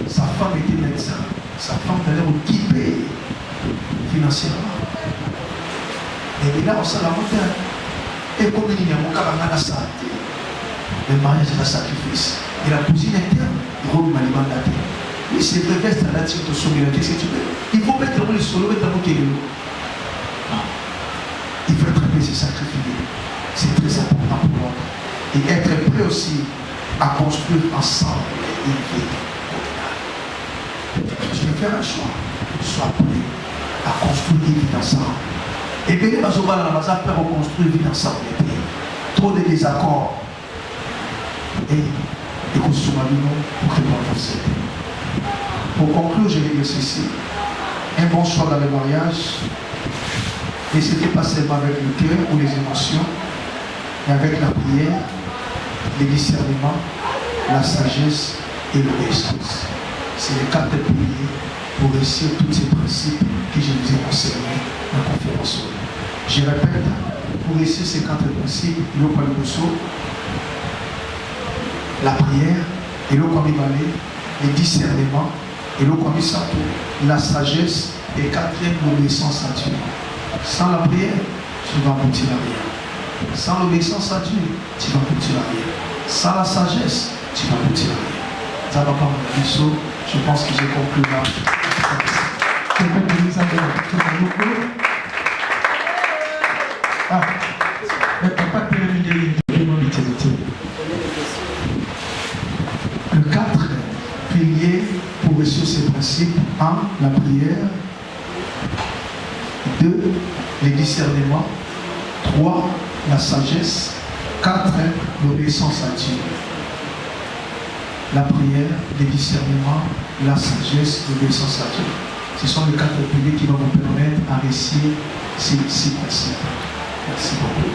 Sa femme était médecin. Sa femme allait équipée financièrement. Et là, on s'en a monté. Et comme il y a mon cas, on a la santé. Le mariage est un sacrifice. Et la cousine interne, il roule ma limandaté. Oui, c'est vrai, reste à la tire de son qu'est-ce que tu veux. Il faut mettre le solo, mettre le mot. Il faut être prêt à se sacrifier. C'est très important pour l'autre. Et être prêt aussi à construire ensemble une vie communale. Je vais faire un choix. Sois prêt à construire une vie ensemble. Et bien, les gens dans la maison peuvent reconstruire une vie ensemble. Trop de désaccords. Et qu'on se marie pour que l'on fasse. Pour conclure, je vais dire ceci. Un bon choix dans le mariage. Et ce n'était pas seulement avec le cœur ou les émotions, mais avec la prière, le discernement, la sagesse et l'obéissance. C'est les 4 piliers pour réussir tous ces principes que je vous ai enseignés en conférence. Je répète, pour réussir ces 4 principes, il faut le bousseau, la prière, et le balai, le discernement, et le sato, la sagesse, et 4e, l'obéissance à Dieu. Sans la prière, tu vas aboutir à rien. Sans l'obéissance à Dieu, tu vas aboutir à rien. Sans la sagesse, tu vas aboutir à rien. Ça va pas mon biseau. Je pense que j'ai conclu là. Le 4 piliers pour réussir ces principes. 1. La prière. 2. Les discernements. 3. La sagesse. 4. L'obéissance à Dieu. La prière, les discernements, la sagesse, l'obéissance à Dieu. Ce sont les 4 piliers qui vont vous permettre à réussir ces principes. Merci beaucoup.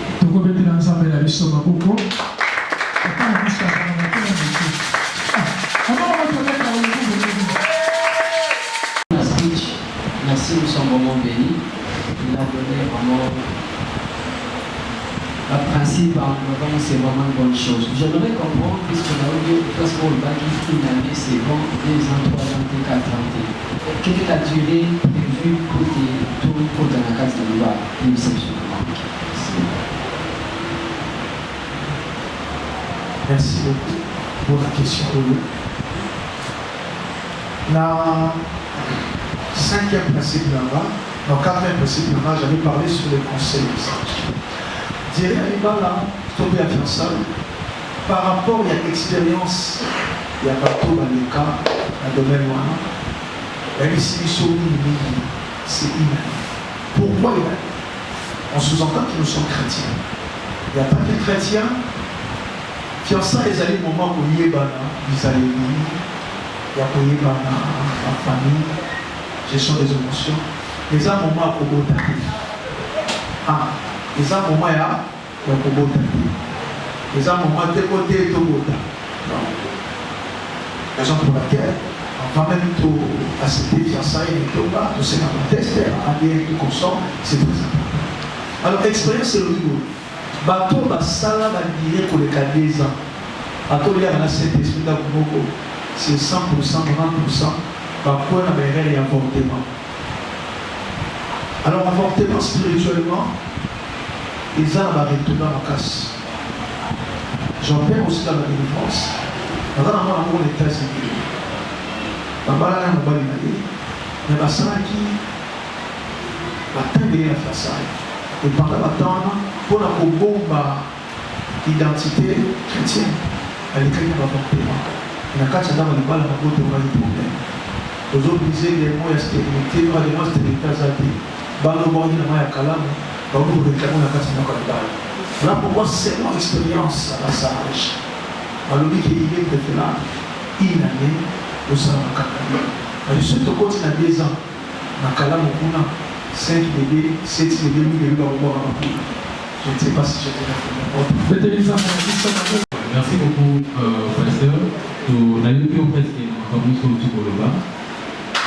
Merci, nous sommes vraiment bénis. Il a donné vraiment après principe en avant, c'est vraiment une bonne chose. J'aimerais comprendre, puisqu'on a eu parce qu'on va dire une année, c'est bon, 2 ans, 3 ans, 4 ans. Quelle est la durée prévue pour tes tours pour dans la case de l'Ivoire? Merci beaucoup pour la question. La 5e principe là-bas, dans 4e principe là-bas, j'avais parlé sur les conseils de sage. Dire à là, tomber à faire ça, par rapport à l'expérience, il y a pas tout dans le cas, dans le domaine noir, il y a ici c'est inanimé. Pourquoi inanimé? On sous-entend que nous sommes chrétiens. Il n'y a pas de chrétiens. Fiançailles, ils allaient au moment où il y a des amis, il y a la famille, gestion des émotions. Les gens moment à Kobota. Les gens moment à Kobota. Les gens moment de côté de Kobota. Raison pour laquelle on va même tout accepter fiançailles et tout bas, tout ce qu'on teste, à bien tout consomme, c'est très important. Alors, l'expérience, c'est le rigolo. Bateau, ça va dire pour les cas 10 ans. Bateau, il y a un Saint-Esprit d'Akumoko. C'est 100%, 90%. Bateau, il y a un avortement. Alors, avortement spirituellement, les gens vont retourner dans la casse. J'en perds aussi dans la délivrance. Dans un moment, on est très sécurisé. Dans la balade, on va y aller. Mais la salle qui va terminer la façade. Et pendant la temps, pour la bombe identité chrétienne, elle est créée par l'avortement. Il y a 4 ans, on ne va pas avoir de problème. Aux autres disaient les mots de stérilité, les mots de stérilité azadi. Balo boni na maya kalamu, babu réclamons la 4 ans comme balle. Voilà pourquoi c'est mon expérience à la sage. Alors, lui qui est de là, il a né au sein de la Kalamu. Je suis de côté de 10 ans. Na kalamu kuna 5 bébés, 7 bébés, 8 bébés, je ne sais pas si j'étais là. Merci beaucoup, pasteur. On a eu presque une sur le bas.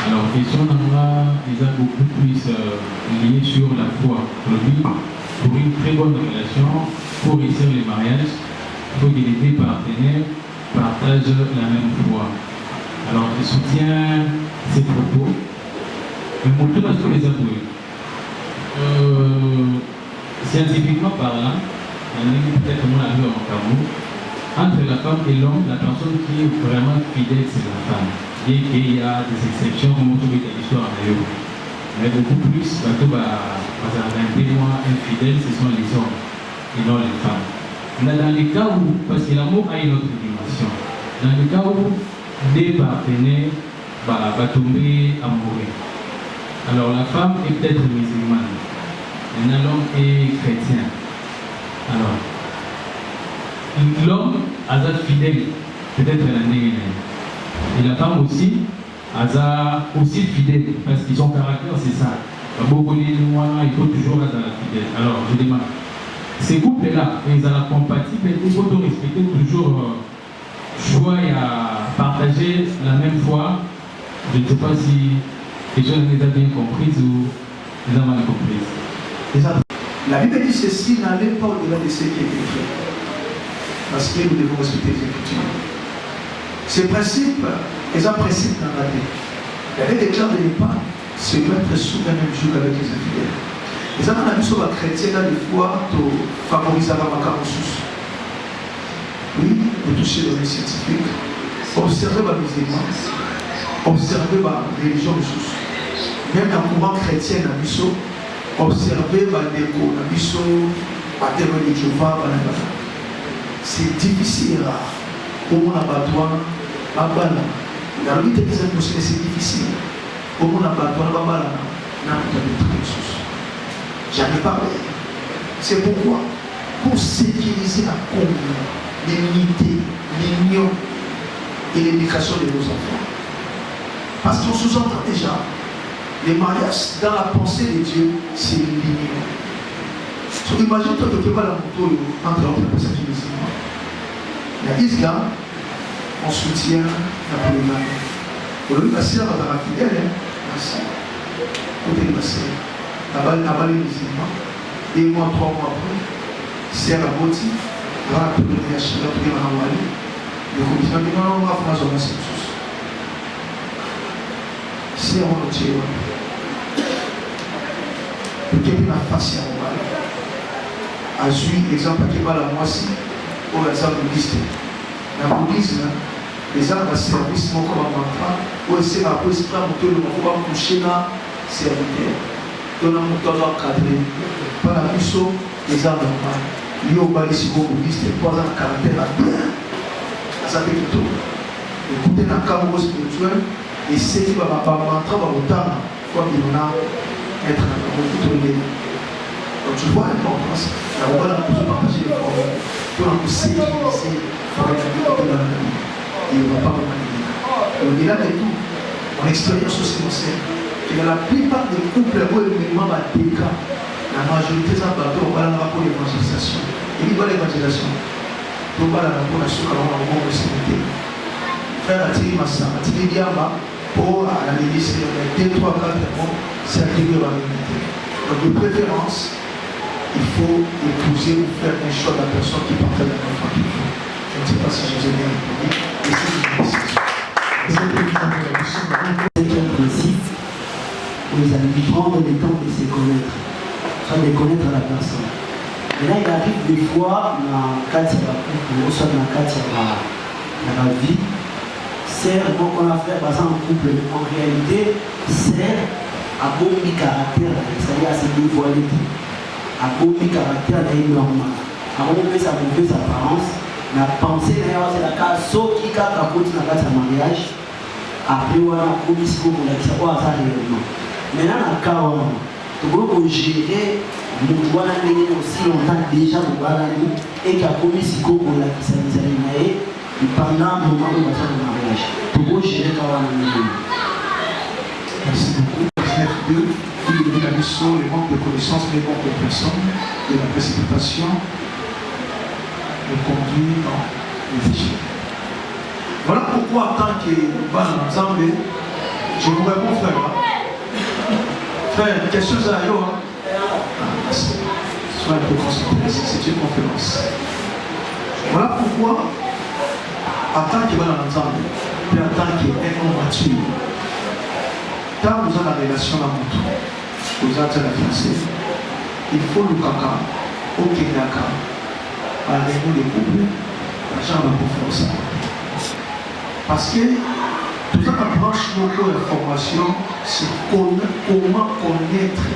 Alors, question déjà beaucoup plus liée sur la foi. Pour une très bonne relation, pour réussir les mariages, il faut que les deux partenaires partagent la même foi. Alors, je soutiens ces propos. Mais pour tout ce que les avoués, scientifiquement parlant, peut-être qu'on a vu en Cameroun, entre la femme et l'homme, la personne qui est vraiment fidèle, c'est la femme. Bien qu'il y a des exceptions, comme on trouve dans l'histoire en Europe. Mais beaucoup plus, parce que un témoin infidèle, ce sont les hommes et non les femmes. Mais dans les cas où, parce que l'amour a une autre dimension, dans les cas où des partenaires vont tomber amoureux. Alors la femme est peut-être musulmane, maintenant l'homme est chrétien. Alors, l'homme a été fidèle, peut-être l'année. Et la femme aussi, elle aussi fidèle, parce que son caractère c'est ça. Il faut toujours être fidèle. Alors, je demande, ces couples-là, ils ont la compatibilité, il faut respecter toujours choix et à partager la même foi. Je ne sais pas si les gens les ont bien comprises ou les ont mal comprises. La Bible dit ceci, n'allez pas au-delà de ce qui est écrit. Parce que nous devons respecter les Écritures. Ces principes, ils ont un principe dans la vie. Il y avait des clans de l'épargne, se mettre sous le même jour avec les infidèles. Les gens dans la vie sur la chrétienne, des fois, favorisent la vacances. Oui, vous touchez dans les scientifiques, observez la musulman, observez la religion de sous. Même dans le courant chrétien, la mission, observez la déco, la mission, la témoin de Jéhovah, c'est difficile pour mon abattoir à Bala. La vie de c'est difficile. Pour mon abattoir à Bala, n'a pas de trucs. J'en ai parlé. C'est pourquoi, pour sécuriser la communion, l'unité, l'union et l'éducation de nos enfants. Parce qu'on sous-entend déjà, les mariages dans la pensée de Dieu, c'est l'union. So, imagine-toi que tu vas la moto entre autres personnes qui disent il y a Islam, on soutient la polygamie. Pour lui, la sœur va la fidèle, merci. Côté de la sœur, là-bas les musulmans, et moi 3 mois après, sert à Moti, grand peu de Yachila, qui est en Mali, le commissaire dit non, on va faire un chose. C'est un autre. Pour qu'il y ait une face à Mali. Azui, exemple, qui va la moitié, pour les arbres bouddhistes. Dans le bouddhisme, les arbres de service, comme un mantra, pour essayer de prendre le monde, pour coucher dans le serviteur. Dans le monde, on a cadré. Par la puissance, les arbres normaux. Il y a un balistique bouddhiste, pas un caractère à bien. Ça fait tout. Écoutez, dans le cadre spirituel, et c'est qui va mantra, va autant, comme il en a, être dans le monde. Donc tu vois l'importance, la voix là pour se partager les formes, pour en sécuriser, pour être dans la vie. Et on ne va pas vraiment dire. Au-delà de tout, mon expérience aussi, c'est que dans la plupart des couples, où le minimum a des cas, la majorité des bateaux, on va avoir pour l'évangélisation. Et il va l'évangélisation. Donc on va avoir pour la soupe, on va avoir aussi le frère Atiri Massa, Atiri Diamba, pour la l'église, 2, 3, 4 mois, c'est attribué à l'unité. Donc de préférence, il faut épouser ou faire un choix de la personne qui partage la même famille. Je ne sais pas si je vous ai bien répondu. Et c'est une décision. C'est un principe où vous allez prendre le temps de se connaître, soit de connaître la personne. Mais là, il arrive des fois, dans le cadre de la couple, soit dans le cadre de la vie, c'est bon qu'on a fait passer en couple. En réalité, c'est à bon caractère, c'est-à-dire à se dévoiler. À beaucoup de caractère normal. Avant de faire sa mauvaise apparence, la pensée d'ailleurs c'est la case sauf qui a capoté dans le mariage. Après on a commis ce qu'on a dit quoi ça réellement. Maintenant dans le cas où tu peux gérer mon doigt aussi longtemps déjà au balani et qui a commis ce qu'on a dit ça et pendant le moment où on va faire le mariage. Tu peux gérer quand on a. Merci beaucoup. 19.2. La mission, le manque de connaissances, le manque de personnes et la précipitation nous conduit dans les échecs. Voilà pourquoi, en tant que ban ensemble, je vous réponds, frère. Frère, question à yo. Sois un peu concentré, c'est une conférence. Voilà pourquoi, en tant que ban ensemble, et en tant qu'un homme mature, quand vous avez la relation à mon tour, vous êtes la fiancée, il faut le caca, au Kenaka, à l'égo des couples, l'argent va pour faire ça. Parce que tout ça approche beaucoup d'informations sur comment connaître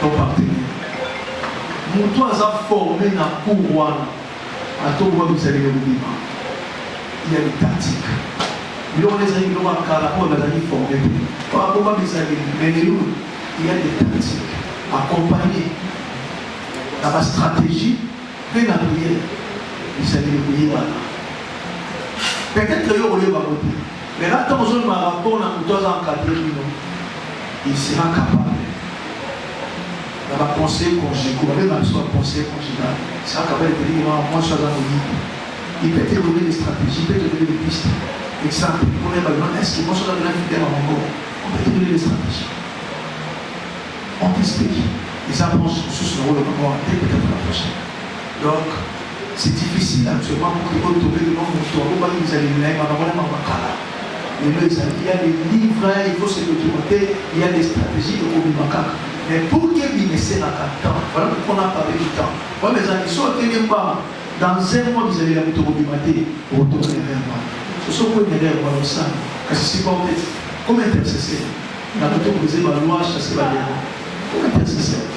ton partenaire. Mon toit a formé dans le courant, à tout le monde vous allez le vivre. Il y a des tactiques. Il y a des amis qui ont un caractère formé. Par rapport à mes amis, il y a des tactiques accompagnées dans la stratégie et dans la prière. Vous allez le prier là. Peut-être que vous allez le voter. Mais là, quand vous avez un rapport dans le temps encadré, il sera capable. Dans la pensée conjugale, même dans le conseil conjugal, il sera capable de dire moi, je suis dans le lit. Il peut te donner des stratégies, il peut te donner des pistes. Exemple, pour les ballons, est-ce que moi je dois donner fidèle à mon corps? On peut te donner des stratégies. On t'explique. Les approches sous le rôle de mémoire, peut-être la prochaine. Donc, c'est difficile actuellement pour que vous trouver le nom de toi. Vous voyez, vous allez le lire, il y a des livres, il faut se documenter, il y a des stratégies de Kobimakaka. Mais pour qu'il y ait un temps, voilà pourquoi on a parlé du temps. Moi, mes amis, soit qu'il y ait pas, dans un mois, vous allez la autocobimater, retourner vers moi. Ce sont quoi une erreur, voilà, ça. Parce que c'est pas en fait, comme intercesseur, on a plutôt posé ma loi, chasser la guerre. Comme intercesseur,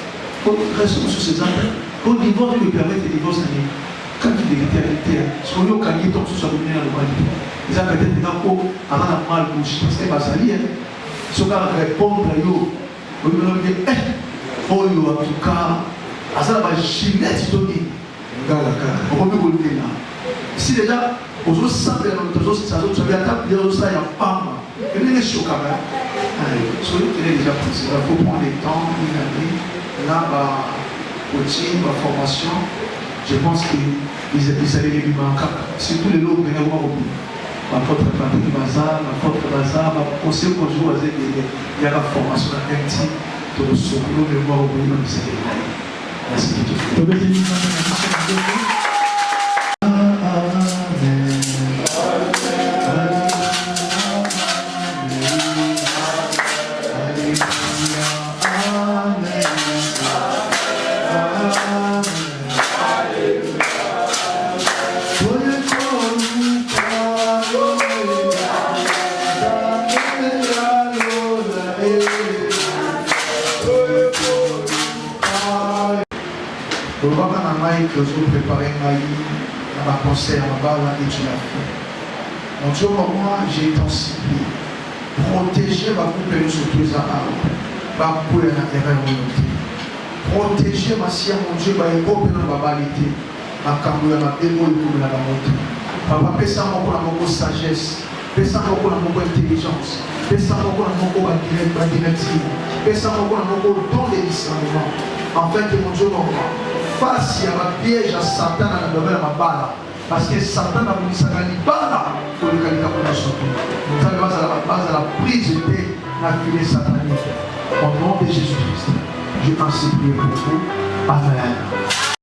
restons sur ces actes. Quand le divorce lui permet de divorcer, quand il est vérité, ce qu'on a gagné, donc ce soit donné dans le mal. Ils ont peut-être des gens qui ont mal bouche, parce que c'est lié. Ils sont capables de répondre à eux. Vous me dites, en tout cas, à ça, la Ginette, tu te dis, on peut vous le dire là. Si déjà, aux autres sables, aux autres sables, vous avez attaqué, les autres sables, il y a pas mal. Et les choses quand même. Soyez déjà pensé, il faut prendre le temps, une année, là, coaching, formation. Je pense qu'ils allaient les manquer. Surtout les lots, mais il y a l'apôtre Patrick Bazar, l'apôtre Bazar, le conseil conjoint, il y a la formation d'un petit de ce que nous voir au bout de Merci Dieu. tobeteli nzambe na biso na nzembo. Lobaka na ngai tozopréparer ngai na baconcert mabala et tu l'as fait. Mon Dieu, moi, j'ai été supplié. Protéger ma coupe et nous surtout les arabes. Ma coupe et la terre protéger ma sien, mon Dieu, ma époque et ma babalité. Ma camouille, ma démo et tout la moto. Papa, pesa mon la moko sagesse. Pesa mon la moko intelligence. Pesa mon la moko directive. Pesa mon la moko don de discernement. En fait, mon Dieu, mon roi. Face à piège à Satan à la nouvelle mabala parce que Satan a voulu s'en aller pour le calika pour la sauter. Nous avons la base à la prise de la filet satanique. Au nom de Jésus-Christ, je t'en supplie pour vous. Amen.